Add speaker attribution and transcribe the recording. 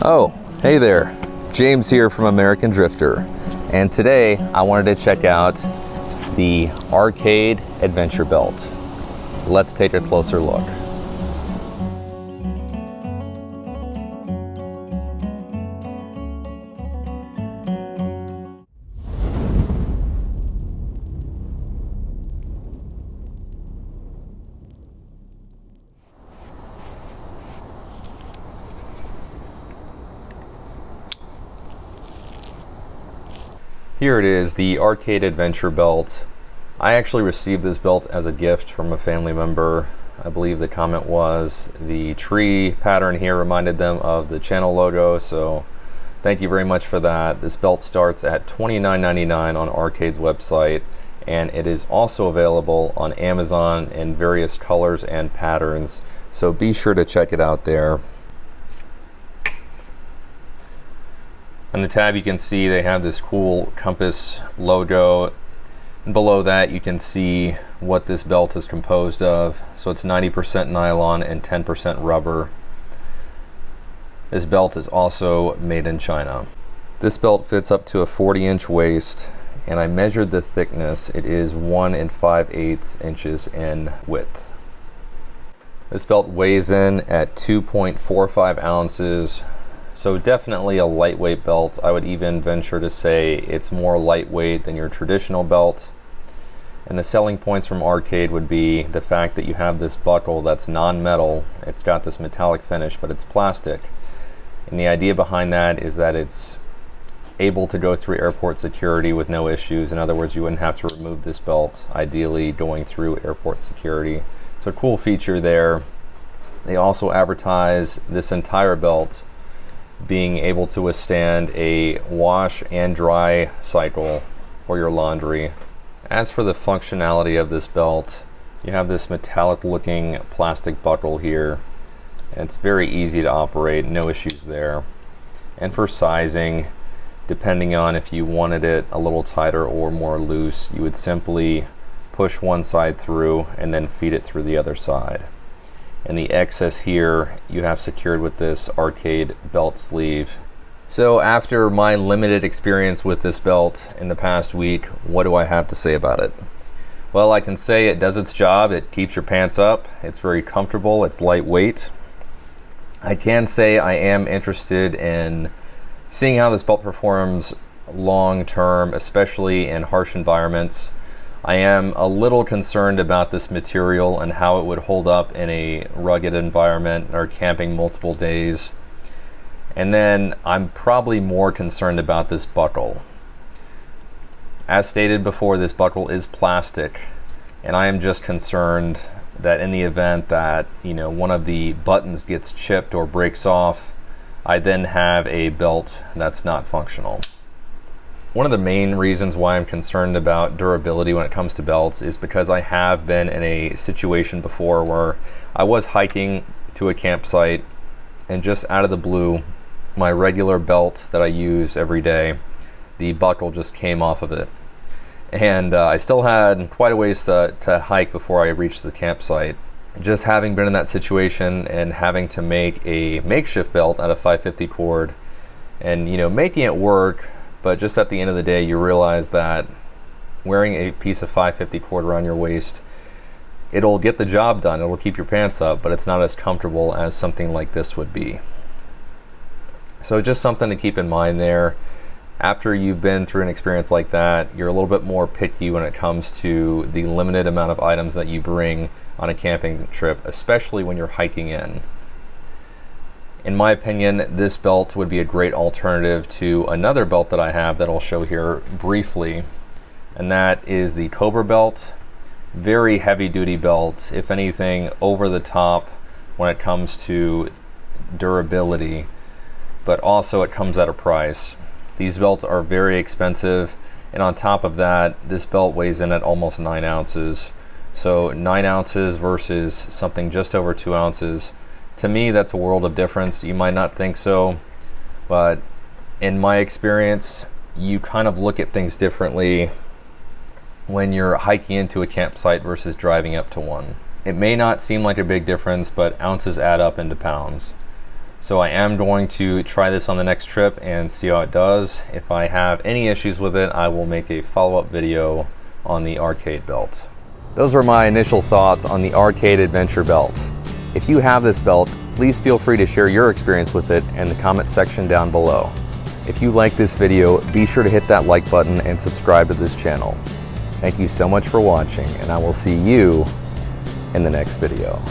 Speaker 1: Oh, hey there. James here from American Drifter. And today I wanted to check out the Arcade Adventure Belt. Let's take a closer look. Here it is, the Arcade Adventure Belt. I actually received this belt as a gift from a family member. I believe the comment was the tree pattern here reminded them of the channel logo, so thank you very much for that. This belt starts at $29.99 on Arcade's website, and it is also available on Amazon in various colors and patterns, so be sure to check it out there. On the tab you can see they have this cool compass logo. And below that you can see what this belt is composed of. So it's 90% nylon and 10% rubber. This belt is also made in China. This belt fits up to a 40-inch waist, and I measured the thickness. It is 1 5/8 inches in width. This belt weighs in at 2.45 ounces. So definitely a lightweight belt. I would even venture to say it's more lightweight than your traditional belt. And the selling points from Arcade would be the fact that you have this buckle that's non-metal. It's got this metallic finish, but it's plastic. And the idea behind that is that it's able to go through airport security with no issues. In other words, you wouldn't have to remove this belt, ideally going through airport security. So cool feature there. They also advertise this entire belt being able to withstand a wash and dry cycle for your laundry. As for the functionality of this belt, you have this metallic looking plastic buckle here, and it's very easy to operate, no issues there. And for sizing, depending on if you wanted it a little tighter or more loose, you would simply push one side through and then feed it through the other side. And the excess here you have secured with this Arcade belt sleeve. So after my limited experience with this belt in the past week, what do I have to say about it? Well, I can say it does its job. It keeps your pants up. It's very comfortable. It's lightweight. I can say I am interested in seeing how this belt performs long term, especially in harsh environments. I am a little concerned about this material and how it would hold up in a rugged environment or camping multiple days. And then I'm probably more concerned about this buckle. As stated before, this buckle is plastic, and I am just concerned that in the event that, one of the buttons gets chipped or breaks off, I then have a belt that's not functional. One of the main reasons why I'm concerned about durability when it comes to belts is because I have been in a situation before where I was hiking to a campsite, and just out of the blue, my regular belt that I use every day, the buckle just came off of it. And I still had quite a ways to hike before I reached the campsite. Just having been in that situation and having to make a makeshift belt out of 550 cord and making it work, but just at the end of the day, you realize that wearing a piece of 550 cord around your waist, it'll get the job done, it'll keep your pants up, but it's not as comfortable as something like this would be. So just something to keep in mind there. After you've been through an experience like that, you're a little bit more picky when it comes to the limited amount of items that you bring on a camping trip, especially when you're hiking in. In my opinion, this belt would be a great alternative to another belt that I have that I'll show here briefly, and that is the Cobra belt. Very heavy duty belt, if anything over the top when it comes to durability, but also it comes at a price. These belts are very expensive, and on top of that, this belt weighs in at almost 9 ounces. So 9 ounces versus something just over 2 ounces. To me, that's a world of difference. You might not think so, but in my experience, you kind of look at things differently when you're hiking into a campsite versus driving up to one. It may not seem like a big difference, but ounces add up into pounds. So I am going to try this on the next trip and see how it does. If I have any issues with it, I will make a follow-up video on the Arcade belt. Those were my initial thoughts on the Arcade Adventure belt. If you have this belt, please feel free to share your experience with it in the comment section down below. If you like this video, be sure to hit that like button and subscribe to this channel. Thank you so much for watching, and I will see you in the next video.